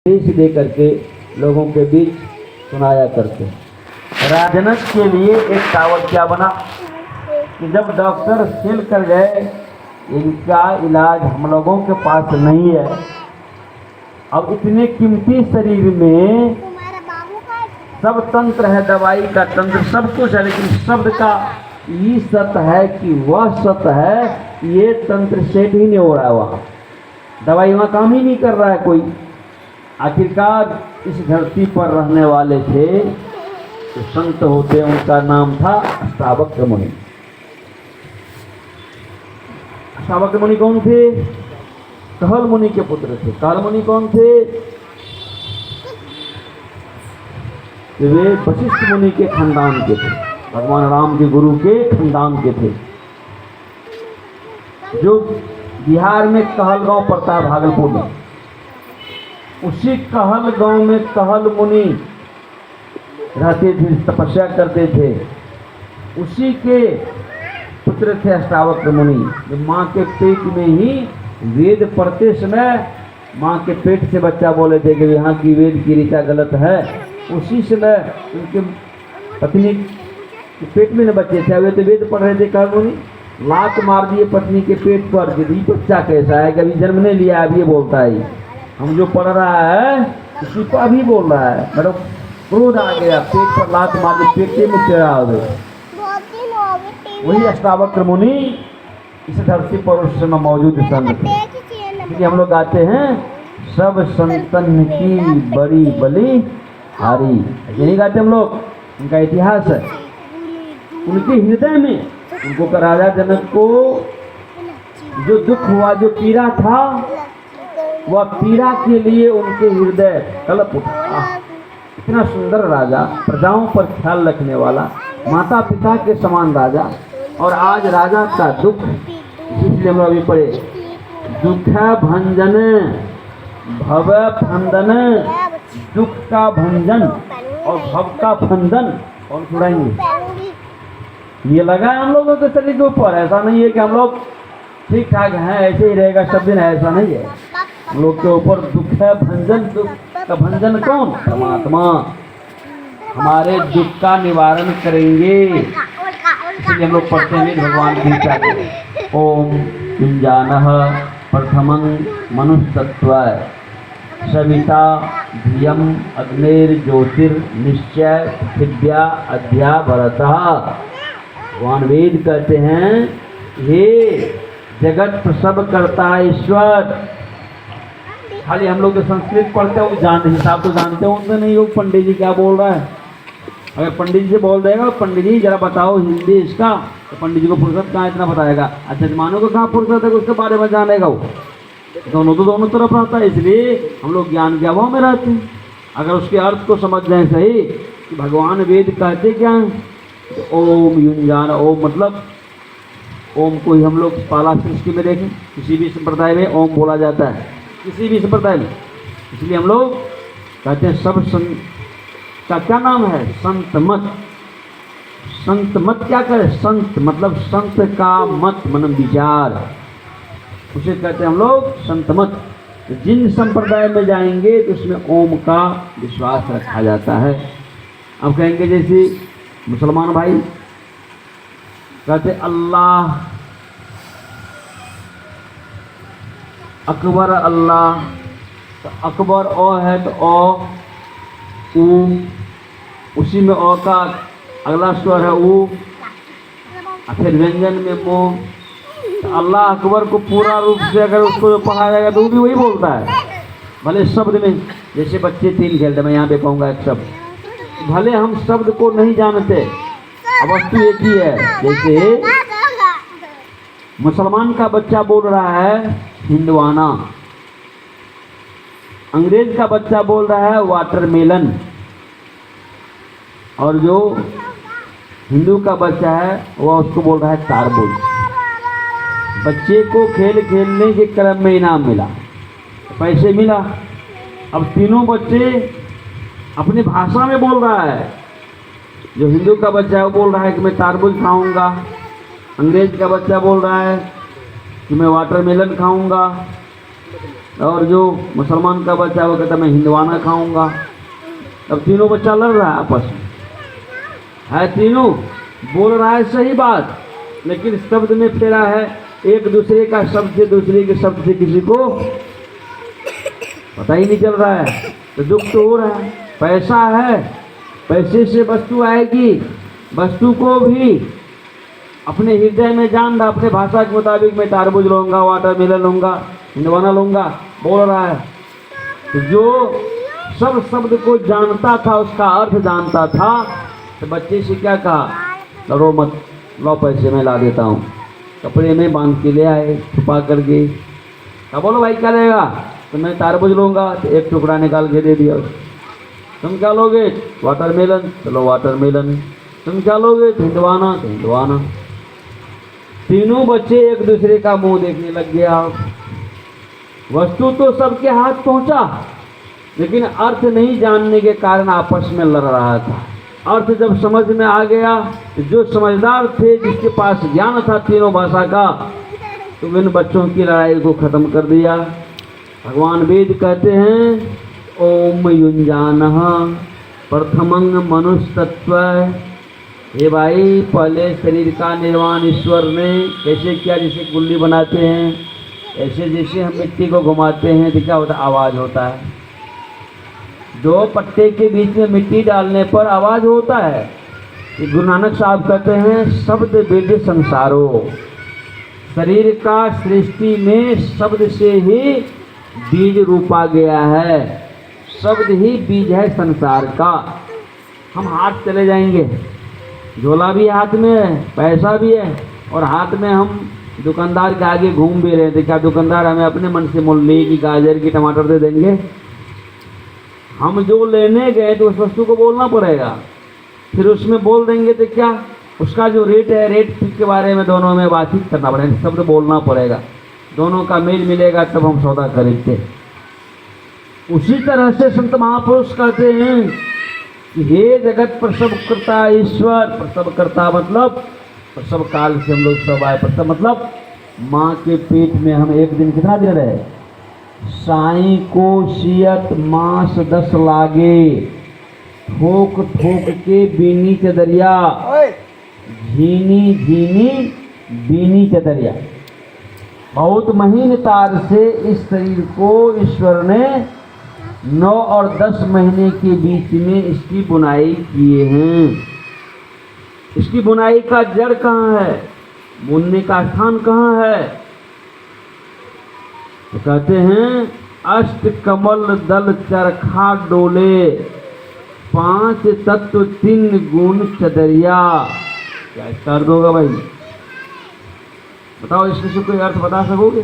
उपदेश दे करके लोगों के बीच सुनाया करते। राजनक के लिए एक कहावत क्या बना कि जब डॉक्टर फेल कर गए, इनका इलाज हम लोगों के पास नहीं है, अब इतने कीमती शरीर में सब तंत्र है, दवाई का तंत्र सब कुछ है, लेकिन शब्द का ये सत्य है कि वह सत्य है, ये तंत्र सेट ही नहीं हो रहा है, वहाँ दवाई वहाँ काम ही नहीं कर रहा है कोई। आखिरकार इस धरती पर रहने वाले थे तो संत होते, उनका नाम था अष्टावक्र मुनि। अष्टावक्र मुनि कौन थे? कहल मुनि के पुत्र थे। कहल मुनि कौन थे? वे वशिष्ठ मुनि के खानदान के थे, भगवान राम के गुरु के खानदान के थे, जो बिहार में कहलगांव पड़ता है, भागलपुर में। उसी कहलगांव में कहल मुनि रहते थे, तपस्या करते थे। उसी के पुत्र थे अष्टावक्र मुनि, जो माँ के पेट में ही वेद पढ़ते समय माँ के पेट से बच्चा बोले थे कि यहाँ की वेद की ऋचा गलत है। उसी समय उनके पत्नी के पेट में न बच्चे थे, वे तो वेद पढ़ रहे थे। कहल मुनि लात मार दिए पत्नी के पेट पर कि बच्चा कैसा है, कभी जन्म नहीं लिया, अब ये बोलता है हम जो पढ़ रहा है उसी को अभी बोल रहा है। मतलब क्रोध आ गया, पेट पर लात मार दी, पेट में चढ़ा हो गए। वही अष्टावक्र मुनि इस धरती पर उस समय मौजूद संत थे। इसलिए हम लोग गाते हैं सब संतन की बड़ी बलि हारी, ऐसे नहीं गाते हम लोग, उनका इतिहास है। उनके हृदय में उनको का राजा जनक को जो दुख हुआ, जो पीड़ा था, वह पीड़ा के लिए उनके हृदय कलप उठा। इतना सुंदर राजा, प्रजाओं पर ख्याल रखने वाला, माता पिता के समान राजा, और आज राजा का दुख, इसलिए हम अभी पढ़े दुख भंजन भव फंदन, दुख का भंजन और भव का फंदन कौन छुड़ाएंगे? ये लगा है हम लोगों के शरीर के ऊपर। ऐसा नहीं है कि हम लोग ठीक ठाक हैं, ऐसे ही रहेगा सब दिन, ऐसा नहीं है। हम लोग के ऊपर दुख है भंजन। दुख का भंजन कौन? परमात्मा हमारे दुख का निवारण करेंगे। इसलिए हम लोग पढ़ते हैं भगवान की गीता, ओम युञ्जानः प्रथमं मनुष्यत्वाय सविता धियम अग्निर्ज्योतिर्निश्चय पृथिव्या अध्या भरतः। भगवान वेद कहते हैं, हे जगत प्रसव करता ईश्वर। खाली हम लोग जो संस्कृत पढ़ते हैं वो जानते, हिसाब तो जानते हो, उनसे नहीं हो पंडित जी क्या बोल रहा है। अगर पंडित जी से बोल देगा, पंडित जी जरा बताओ हिंदी इसका, तो पंडित जी को फुर्सत कहाँ इतना बताएगा। अच्छा जमानों को कहाँ फुर्सत है उसके बारे में जानेगा वो। दोनों तो दोनों तरफ रहता है, इसलिए हम लोग ज्ञान के अभाव में रहते हैं। अगर उसके अर्थ को समझ जाए सही कि भगवान वेद कहते क्या है, तो ओम युञ्जान, ओम मतलब ओम को ही हम लोग पाला सृष्टि में देखें, किसी भी संप्रदाय में ओम बोला जाता है, किसी भी संप्रदाय में। इसलिए हम लोग कहते हैं सब संत का क्या नाम है? संत मत। संत मत क्या करे? संत मतलब संत का मत, मतलब विचार, उसे कहते हैं हम लोग संत मत। तो जिन संप्रदाय में जाएंगे तो उसमें ओम का विश्वास रखा जाता है। अब कहेंगे जैसे मुसलमान भाई कहते अल्लाह अकबर, अल्लाह, तो अकबर ओ है तो ओ ऊ, उसी में ओ का अगला स्वर है ऊ, फिर व्यंजन में मो। तो अल्लाह अकबर को पूरा रूप से अगर उसको पढ़ा जाएगा तो वो भी वही बोलता है, भले शब्द में। जैसे बच्चे तीन खेलते, मैं यहाँ पे कहूँगा एक शब्द, भले हम शब्द को नहीं जानते, वस्तु एक ही है। जैसे मुसलमान का बच्चा बोल रहा है हिंदवाना, अंग्रेज का बच्चा बोल रहा है वाटरमेलन, और जो हिंदू का बच्चा है वह उसको बोल रहा है तारबुज। बच्चे को खेल खेलने के क्रम में इनाम मिला, पैसे मिला। अब तीनों बच्चे अपनी भाषा में बोल रहा है। जो हिंदू का बच्चा है वो बोल रहा है कि मैं तारबुज खाऊंगा, अंग्रेज का बच्चा बोल रहा है कि मैं वाटरमेलन खाऊंगा, और जो मुसलमान का बच्चा वो कहता मैं हिंदवाना खाऊंगा। अब तीनों बच्चा लड़ रहा है आपस में, है तीनों बोल रहा है सही बात, लेकिन शब्द में फेरा है, एक दूसरे का शब्द से दूसरे के शब्द से किसी को पता ही नहीं चल रहा है। तो दुख तो हो रहा है। पैसा है, पैसे से वस्तु आएगी, वस्तु को भी अपने हृदय में जान रहा, अपने भाषा के मुताबिक मैं तारबूज लूँगा, वाटरमेलन लूँगा, हिंदवाना लूँगा बोल रहा है। तो जो सब शब्द को जानता था, उसका अर्थ जानता था, तो बच्चे से क्या कहा, लड़ो मत, लो पैसे मैं ला देता हूँ। कपड़े में बांध के ले आए छुपा करके। क्या बोलो भाई क्या लेगा, तो मैं तारबूज लूँगा, तो एक टुकड़ा निकाल के दे दिया। तुम क्या लोगे, वाटरमेलन, चलो वाटरमेलन। तुम क्या लोगे, हिंदवाना, तो हिंदवाना। तीनों बच्चे एक दूसरे का मुंह देखने लग गया। वस्तु तो सबके हाथ पहुंचा, लेकिन अर्थ नहीं जानने के कारण आपस में लड़ रहा था। अर्थ जब समझ में आ गया, जो समझदार थे, जिसके पास ज्ञान था तीनों भाषा का, तो इन बच्चों की लड़ाई को खत्म कर दिया। भगवान वेद कहते हैं ओम युंजानः प्रथमं मनुष्यत्व। ये भाई पहले शरीर का निर्माण ईश्वर ने कैसे किया, जैसे गुल्ली बनाते हैं, ऐसे जैसे हम मिट्टी को घुमाते हैं तो क्या होता है, आवाज़ होता है। दो पट्टे के बीच में मिट्टी डालने पर आवाज़ होता है। गुरु नानक साहब कहते हैं शब्द वेद संसारो। शरीर का सृष्टि में शब्द से ही बीज रूपा गया है, शब्द ही बीज है संसार का। हम हाथ चले जाएंगे, झोला भी हाथ में है, पैसा भी है, और हाथ में हम दुकानदार के आगे घूम भी रहे थे, क्या दुकानदार हमें अपने मन से मूली की, गाजर की, टमाटर दे देंगे? हम जो लेने गए तो उस वस्तु को बोलना पड़ेगा, फिर उसमें बोल देंगे तो क्या, उसका जो रेट है, रेट के बारे में दोनों में बातचीत करना पड़ेगा, शब्द बोलना पड़ेगा, दोनों का मेल मिलेगा तब हम सौदा खरीदते। उसी तरह से संत महापुरुष कहते हैं कि हे जगत प्रसव करता ईश्वर। प्रसव करता मतलब प्रसव काल से हम लोग सब आए। प्रसव मतलब माँ के पेट में हम एक दिन कितना दिन रहे, साई को सियत मास 10 लागे, ठोक ठोक के बीनी चदरिया, झीनी झीनी बीनी चदरिया। बहुत महीन तार से इस शरीर को ईश्वर ने 9 और 10 महीने के बीच में इसकी बुनाई किए हैं। इसकी बुनाई का जड़ कहाँ है, बुनने का स्थान कहाँ है? तो कहते हैं अष्ट कमल दल चरखा डोले, 5 तत्व 3 गुण चदरिया। क्या इसका अर्थ होगा भाई, बताओ, इसमें से कोई अर्थ बता सकोगे?